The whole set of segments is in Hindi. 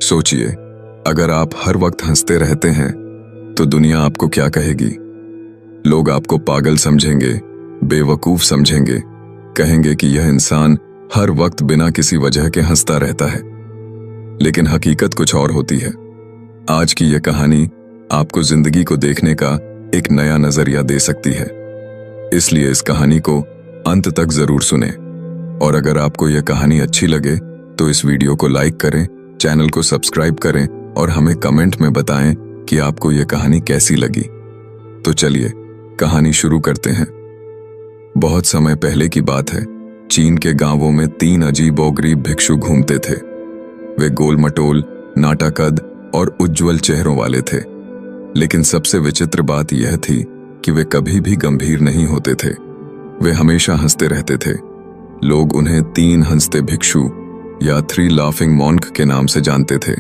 सोचिए, अगर आप हर वक्त हंसते रहते हैं तो दुनिया आपको क्या कहेगी? लोग आपको पागल समझेंगे, बेवकूफ समझेंगे, कहेंगे कि यह इंसान हर वक्त बिना किसी वजह के हंसता रहता है। लेकिन हकीकत कुछ और होती है। आज की यह कहानी आपको जिंदगी को देखने का एक नया नजरिया दे सकती है। इसलिए इस कहानी को अंत तक जरूर सुनें। और अगर आपको यह कहानी अच्छी लगे तो इस वीडियो को लाइक करें, चैनल को सब्सक्राइब करें और हमें कमेंट में बताएं कि आपको यह कहानी कैसी लगी। तो चलिए कहानी शुरू करते हैं। बहुत समय पहले की बात है। चीन के गांवों में 3 अजीबोगरीब भिक्षु घूमते थे। वे गोल-मटोल, नाटाकद और उज्जवल चेहरों वाले थे। लेकिन सबसे विचित्र बात यह थी कि वे कभी भी गंभीर नहीं होते थे। वे हमेशा हंसते रहते थे। लोग उन्हें 3 हंसते भिक्षु या 3 लाफिंग मॉन्क के नाम से जानते थे।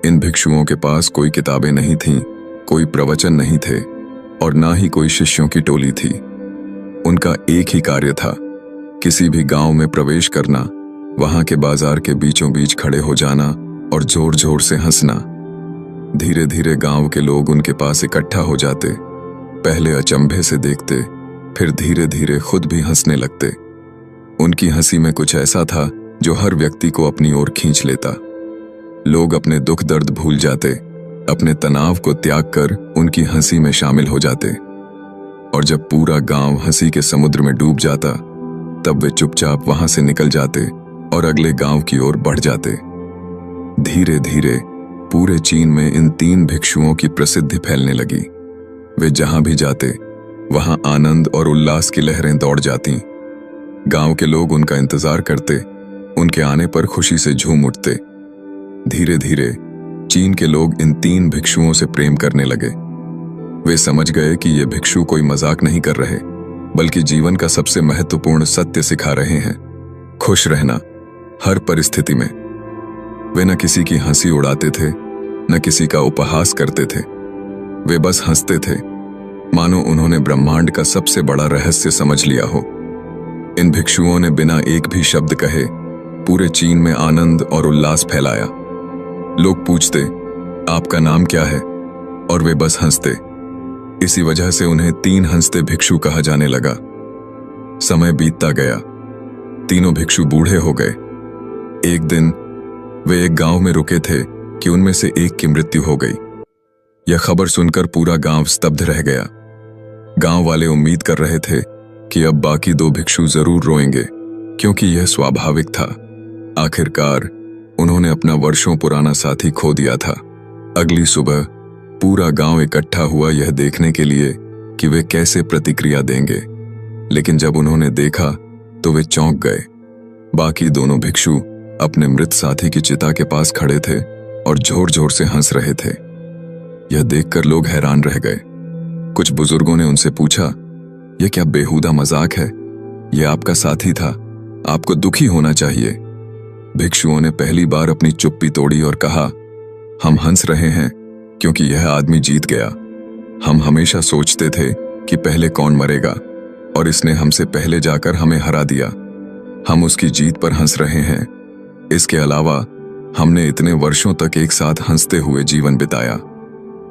इन भिक्षुओं के पास कोई किताबें नहीं थीं, कोई प्रवचन नहीं थे और ना ही कोई शिष्यों की टोली थी। उनका एक ही कार्य था, किसी भी गांव में प्रवेश करना, वहां के बाजार के बीचों बीच खड़े हो जाना और जोर जोर से हंसना। धीरे धीरे गांव के लोग उनके पास इकट्ठा हो जाते। पहले अचंभे से देखते, फिर धीरे धीरे खुद भी हंसने लगते। उनकी हंसी में कुछ ऐसा था जो हर व्यक्ति को अपनी ओर खींच लेता। लोग अपने दुख दर्द भूल जाते, अपने तनाव को त्याग कर उनकी हंसी में शामिल हो जाते। और जब पूरा गांव हंसी के समुद्र में डूब जाता, तब वे चुपचाप वहां से निकल जाते और अगले गांव की ओर बढ़ जाते। धीरे धीरे पूरे चीन में इन 3 भिक्षुओं की प्रसिद्धि फैलने लगी। वे जहां भी जाते, वहां आनंद और उल्लास की लहरें दौड़ जाती। गांव के लोग उनका इंतजार करते, उनके आने पर खुशी से झूम उठते। धीरे धीरे चीन के लोग इन 3 भिक्षुओं से प्रेम करने लगे। वे समझ गए कि ये भिक्षु कोई मजाक नहीं कर रहे, बल्कि जीवन का सबसे महत्वपूर्ण सत्य सिखा रहे हैं, खुश रहना हर परिस्थिति में। वे न किसी की हंसी उड़ाते थे, न किसी का उपहास करते थे। वे बस हंसते थे, मानो उन्होंने ब्रह्मांड का सबसे बड़ा रहस्य समझ लिया हो। इन भिक्षुओं ने बिना एक भी शब्द कहे पूरे चीन में आनंद और उल्लास फैलाया। लोग पूछते, आपका नाम क्या है? और वे बस हंसते। इसी वजह से उन्हें 3 हंसते भिक्षु कहा जाने लगा। समय बीतता गया, तीनों भिक्षु बूढ़े हो गए। एक दिन वे एक गांव में रुके थे कि उनमें से एक की मृत्यु हो गई। यह खबर सुनकर पूरा गांव स्तब्ध रह गया। गांव वाले उम्मीद कर रहे थे कि अब बाकी 2 भिक्षु जरूर रोएंगे, क्योंकि यह स्वाभाविक था। आखिरकार उन्होंने अपना वर्षों पुराना साथी खो दिया था। अगली सुबह पूरा गांव इकट्ठा हुआ यह देखने के लिए कि वे कैसे प्रतिक्रिया देंगे। लेकिन जब उन्होंने देखा तो वे चौंक गए। बाकी दोनों भिक्षु अपने मृत साथी की चिता के पास खड़े थे और जोर जोर से हंस रहे थे। यह देखकर लोग हैरान रह गए। कुछ बुजुर्गों ने उनसे पूछा, यह क्या बेहुदा मजाक है? यह आपका साथी था, आपको दुखी होना चाहिए। भिक्षुओं ने पहली बार अपनी चुप्पी तोड़ी और कहा, हम हंस रहे हैं क्योंकि यह आदमी जीत गया। हम हमेशा सोचते थे कि पहले कौन मरेगा, और इसने हमसे पहले जाकर हमें हरा दिया। हम उसकी जीत पर हंस रहे हैं। इसके अलावा हमने इतने वर्षों तक एक साथ हंसते हुए जीवन बिताया।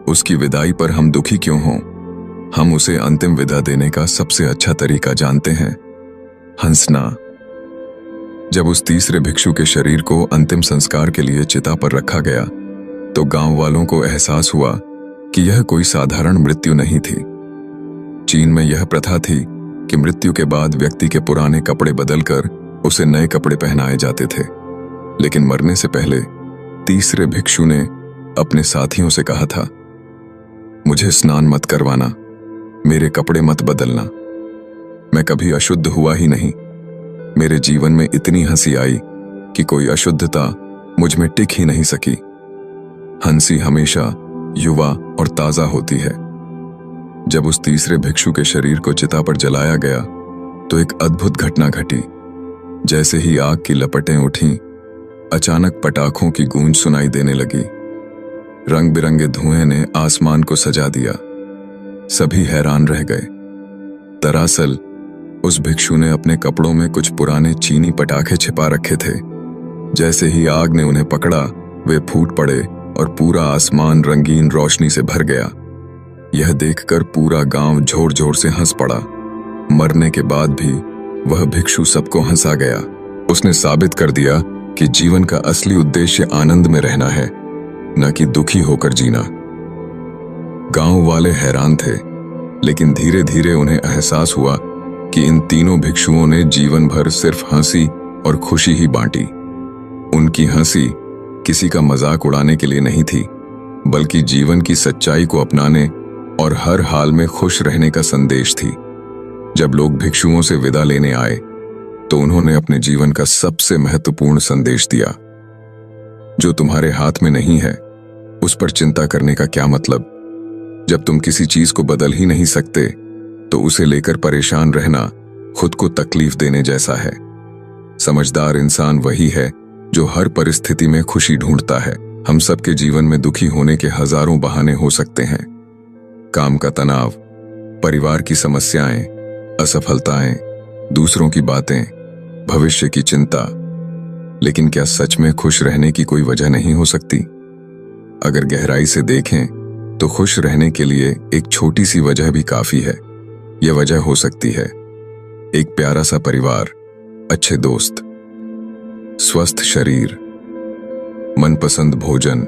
उसकी विदाई पर हम दुखी क्यों हों? हम उसे अंतिम विदा देने का सबसे अच्छा तरीका जानते हैं, हंसना। जब उस तीसरे भिक्षु के शरीर को अंतिम संस्कार के लिए चिता पर रखा गया, तो गांव वालों को एहसास हुआ कि यह कोई साधारण मृत्यु नहीं थी। चीन में यह प्रथा थी कि मृत्यु के बाद व्यक्ति के पुराने कपड़े बदलकर उसे नए कपड़े पहनाए जाते थे। लेकिन मरने से पहले तीसरे भिक्षु ने अपने साथियों से कहा था, मुझे स्नान मत करवाना, मेरे कपड़े मत बदलना। मैं कभी अशुद्ध हुआ ही नहीं। मेरे जीवन में इतनी हंसी आई कि कोई अशुद्धता मुझ में टिक ही नहीं सकी। हंसी हमेशा युवा और ताजा होती है। जब उस तीसरे भिक्षु के शरीर को चिता पर जलाया गया तो एक अद्भुत घटना घटी। जैसे ही आग की लपटें उठीं, अचानक पटाखों की गूंज सुनाई देने लगी। रंग बिरंगे धुएं ने आसमान को सजा दिया। सभी हैरान रह गए। दरअसल उस भिक्षु ने अपने कपड़ों में कुछ पुराने चीनी पटाखे छिपा रखे थे। जैसे ही आग ने उन्हें पकड़ा, वे फूट पड़े और पूरा आसमान रंगीन रोशनी से भर गया। यह देखकर पूरा गांव जोर जोर से हंस पड़ा। मरने के बाद भी वह भिक्षु सबको हंसा गया। उसने साबित कर दिया कि जीवन का असली उद्देश्य आनंद में रहना है, न कि दुखी होकर जीना। गांव वाले हैरान थे, लेकिन धीरे धीरे उन्हें एहसास हुआ कि इन तीनों भिक्षुओं ने जीवन भर सिर्फ हंसी और खुशी ही बांटी। उनकी हंसी किसी का मजाक उड़ाने के लिए नहीं थी, बल्कि जीवन की सच्चाई को अपनाने और हर हाल में खुश रहने का संदेश थी। जब लोग भिक्षुओं से विदा लेने आए तो उन्होंने अपने जीवन का सबसे महत्वपूर्ण संदेश दिया, जो तुम्हारे हाथ में नहीं है उस पर चिंता करने का क्या मतलब। जब तुम किसी चीज को बदल ही नहीं सकते तो उसे लेकर परेशान रहना खुद को तकलीफ देने जैसा है। समझदार इंसान वही है जो हर परिस्थिति में खुशी ढूंढता है। हम सबके जीवन में दुखी होने के हजारों बहाने हो सकते हैं। काम का तनाव, परिवार की समस्याएं, असफलताएं, दूसरों की बातें, भविष्य की चिंता। लेकिन क्या सच में खुश रहने की कोई वजह नहीं हो सकती? अगर गहराई से देखें तो खुश रहने के लिए एक छोटी सी वजह भी काफी है। यह वजह हो सकती है एक प्यारा सा परिवार, अच्छे दोस्त, स्वस्थ शरीर, मनपसंद भोजन,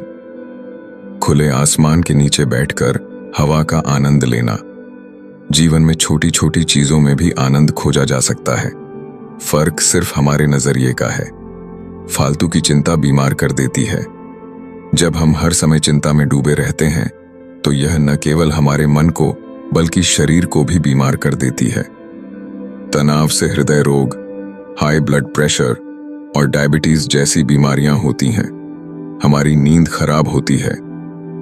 खुले आसमान के नीचे बैठकर हवा का आनंद लेना। जीवन में छोटी छोटी चीजों में भी आनंद खोजा जा सकता है। फर्क सिर्फ हमारे नजरिए का है। फालतू की चिंता बीमार कर देती है। जब हम हर समय चिंता में डूबे रहते हैं तो यह न केवल हमारे मन को बल्कि शरीर को भी बीमार कर देती है। तनाव से हृदय रोग, हाई ब्लड प्रेशर और डायबिटीज जैसी बीमारियां होती हैं। हमारी नींद खराब होती है,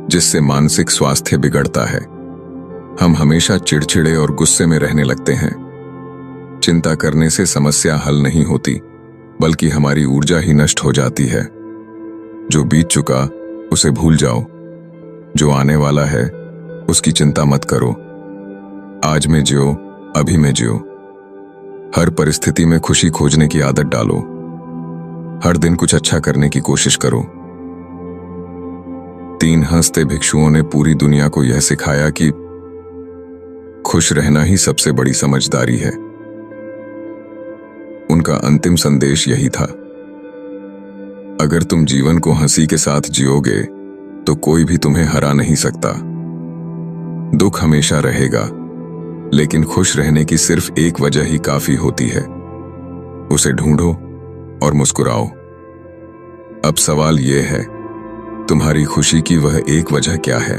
जिससे मानसिक स्वास्थ्य बिगड़ता है। हम हमेशा चिड़चिड़े और गुस्से में रहने लगते हैं। चिंता करने से समस्या हल नहीं होती, बल्कि हमारी ऊर्जा ही नष्ट हो जाती है। जो बीत चुका उसे भूल जाओ, जो आने वाला है उसकी चिंता मत करो। आज में जियो, अभी में जियो। हर परिस्थिति में खुशी खोजने की आदत डालो। हर दिन कुछ अच्छा करने की कोशिश करो। 3 हंसते भिक्षुओं ने पूरी दुनिया को यह सिखाया कि खुश रहना ही सबसे बड़ी समझदारी है। उनका अंतिम संदेश यही था, अगर तुम जीवन को हंसी के साथ जियोगे तो कोई भी तुम्हें हरा नहीं सकता। दुख हमेशा रहेगा, लेकिन खुश रहने की सिर्फ एक वजह ही काफी होती है। उसे ढूंढो और मुस्कुराओ। अब सवाल यह है, तुम्हारी खुशी की वह एक वजह क्या है?